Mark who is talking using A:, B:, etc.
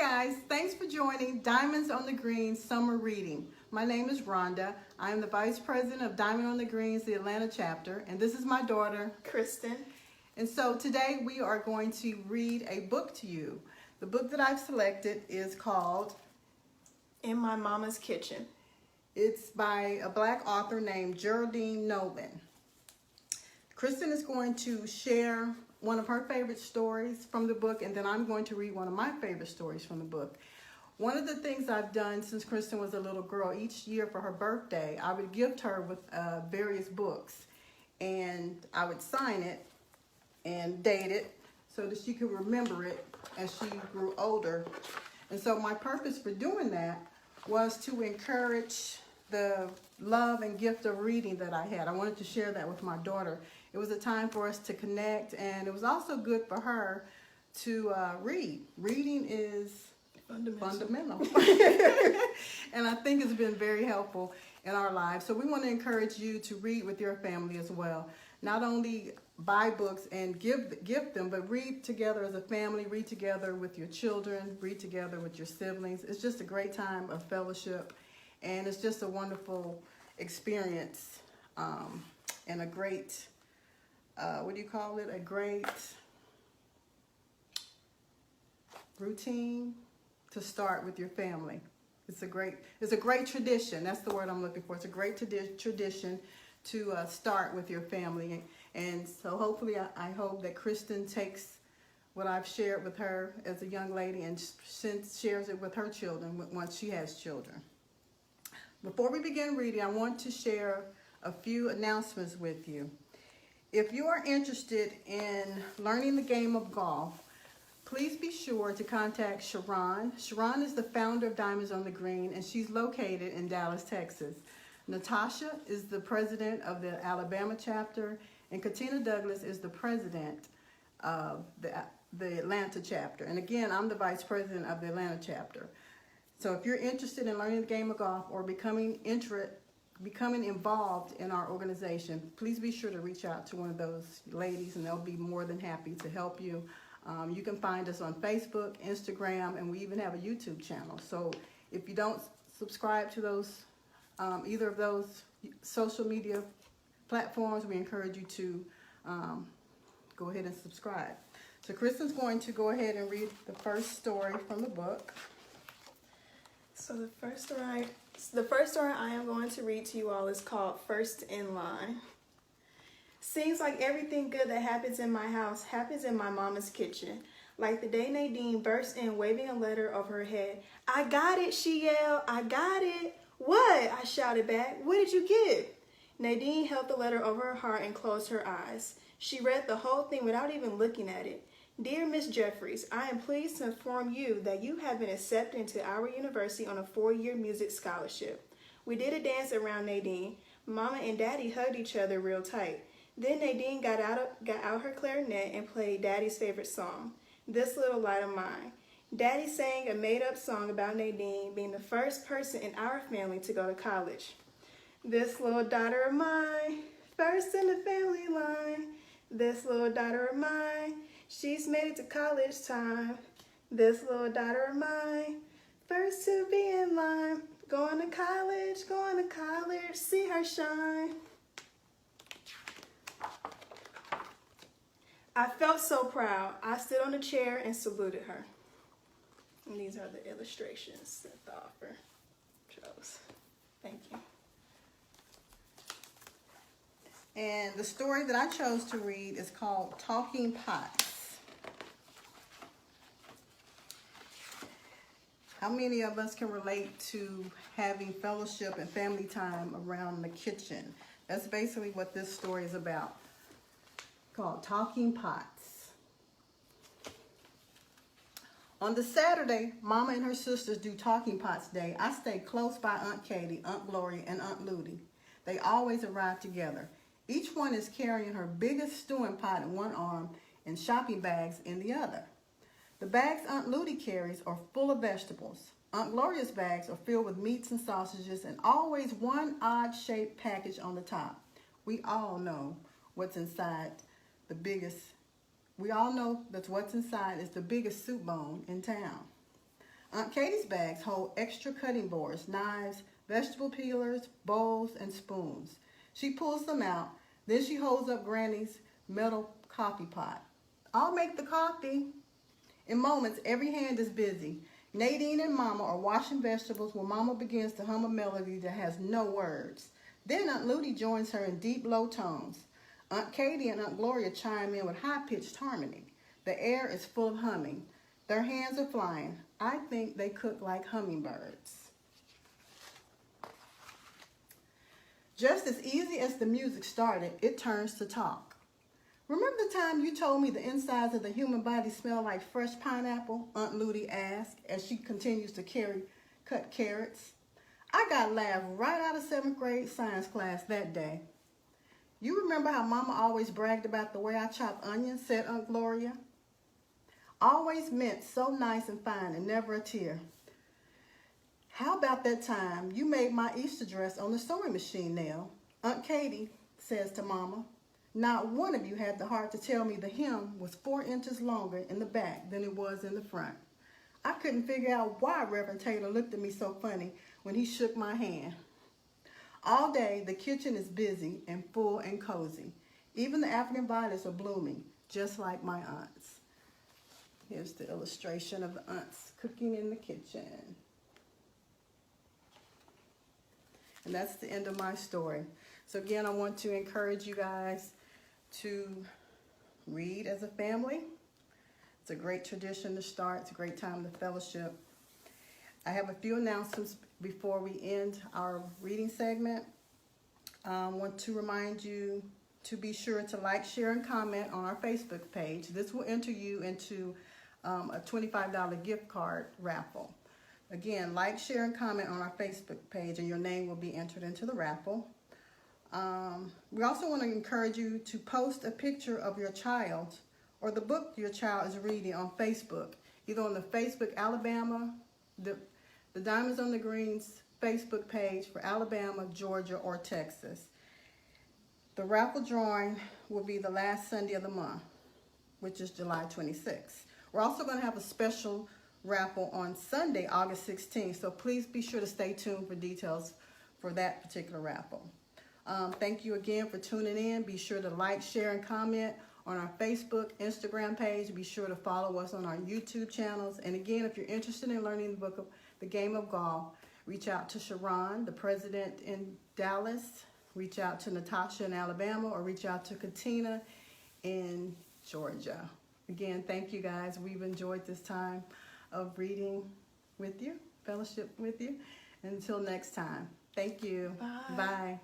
A: guys, thanks for joining Diamonds on the Green Summer Reading. My name is Rhonda. I am the Vice President of Diamond on the Greens, the Atlanta chapter, and this is my daughter,
B: Christin.
A: And so today we are going to read a book to you. The book that I've selected is called
B: In My Mama's Kitchen.
A: It's by a Black author named Jerdine Nolen. Christin is going to share one of her favorite stories from the book, and then I'm going to read one of my favorite stories from the book. One of the things I've done since Christin was a little girl, each year for her birthday, I would gift her with various books, and I would sign it and date it so that she could remember it as she grew older. And so my purpose for doing that was to encourage the love and gift of reading that I had. I wanted to share that with my daughter. It was a time for us to connect, and it was also good for her to read. Reading is fundamental. And I think it's been very helpful in our lives. So we want to encourage you to read with your family as well. Not only buy books and give them, but read together as a family, read together with your children, read together with your siblings. It's just a great time of fellowship, and it's just a wonderful experience and a great, what do you call it? A great routine to start with your family. It's a great tradition. That's the word I'm looking for. It's a great tradition to start with your family. And so hopefully I hope that Christin takes what I've shared with her as a young lady and shares it with her children once she has children. Before we begin reading, I want to share a few announcements with you. If you are interested in learning the game of golf, please be sure to contact Sharon. Sharon is the founder of Diamonds on the Green, and she's located in Dallas, Texas. Natasha is the president of the Alabama chapter, and Katina Douglas is the president of the Atlanta chapter. And again, I'm the vice president of the Atlanta chapter. So if you're interested in learning the game of golf or becoming involved in our organization, please be sure to reach out to one of those ladies, and they'll be more than happy to help you. You can find us on Facebook, Instagram, and we even have a YouTube channel. So if you don't subscribe to those either of those social media platforms, we encourage you to go ahead and subscribe. So Kristin's going to go ahead and read the first story from the book.
B: So the first story I am going to read to you all is called First in Line. Seems like everything good that happens in my house happens in my mama's kitchen. Like the day Nadine burst in waving a letter over her head. "I got it," she yelled. "I got it." "What?" I shouted back. "What did you get?" Nadine held the letter over her heart and closed her eyes. She read the whole thing without even looking at it. "Dear Miss Jeffries, I am pleased to inform you that you have been accepted into our university on a 4-year music scholarship." We did a dance around Nadine. Mama and Daddy hugged each other real tight. Then Nadine got out her clarinet and played Daddy's favorite song, "This Little Light of Mine." Daddy sang a made-up song about Nadine being the first person in our family to go to college. "This little daughter of mine, first in the family line. This little daughter of mine, she's made it to college time. This little daughter of mine, first to be in line. Going to college, see her shine." I felt so proud. I stood on the chair and saluted her. And these are the illustrations that the author chose. Thank you.
A: And the story that I chose to read is called Talking Pots. How many of us can relate to having fellowship and family time around the kitchen? That's basically what this story is about, called Talking Pots. On the Saturday, Mama and her sisters do Talking Pots Day. I stay close by Aunt Katie, Aunt Gloria, and Aunt Ludy. They always arrive together. Each one is carrying her biggest stewing pot in one arm and shopping bags in the other. The bags Aunt Ludy carries are full of vegetables. Aunt Gloria's bags are filled with meats and sausages and always one odd-shaped package on the top. We all know what's inside the biggest. We all know that what's inside is the biggest soup bone in town. Aunt Katie's bags hold extra cutting boards, knives, vegetable peelers, bowls, and spoons. She pulls them out. Then she holds up Granny's metal coffee pot. I'll make the coffee. In moments, every hand is busy. Nadine and Mama are washing vegetables when Mama begins to hum a melody that has no words. Then Aunt Ludy joins her in deep, low tones. Aunt Katie and Aunt Gloria chime in with high-pitched harmony. The air is full of humming. Their hands are flying. I think they cook like hummingbirds. Just as easy as the music started, it turns to talk. Remember the time you told me the insides of the human body smell like fresh pineapple? Aunt Ludy asked as she continues to cut carrots. I got laughed right out of 7th grade science class that day. You remember how Mama always bragged about the way I chop onions, said Aunt Gloria. Always meant so nice and fine and never a tear. How about that time you made my Easter dress on the sewing machine, Nell? Aunt Katie says to Mama. Not one of you had the heart to tell me the hem was 4 inches longer in the back than it was in the front. I couldn't figure out why Reverend Taylor looked at me so funny when he shook my hand. All day, the kitchen is busy and full and cozy. Even the African violets are blooming, just like my aunts. Here's the illustration of the aunts cooking in the kitchen. And that's the end of my story. So again, I want to encourage you guys to read as a family. It's a great tradition to start. It's a great time to fellowship. I have a few announcements before we end our reading segment. I want to remind you to be sure to like, share, and comment on our Facebook page. This will enter you into a $25 gift card raffle. Again, like, share, and comment on our Facebook page, and your name will be entered into the raffle. We also want to encourage you to post a picture of your child or the book your child is reading on Facebook, either on the Facebook Alabama, the Diamonds on the Greens Facebook page for Alabama, Georgia, or Texas. The raffle drawing will be the last Sunday of the month, which is July 26th. We're also going to have a special raffle on Sunday, August 16th, so please be sure to stay tuned for details for that particular raffle. Thank you again for tuning in. Be sure to like, share, and comment on our Facebook, Instagram page. Be sure to follow us on our YouTube channels. And again, if you're interested in learning the book of the game of golf, reach out to Sharon, the president in Dallas. Reach out to Natasha in Alabama, or reach out to Katina in Georgia. Again, thank you guys. We've enjoyed this time of reading with you, fellowship with you. Until next time, thank you.
B: Bye.
A: Bye.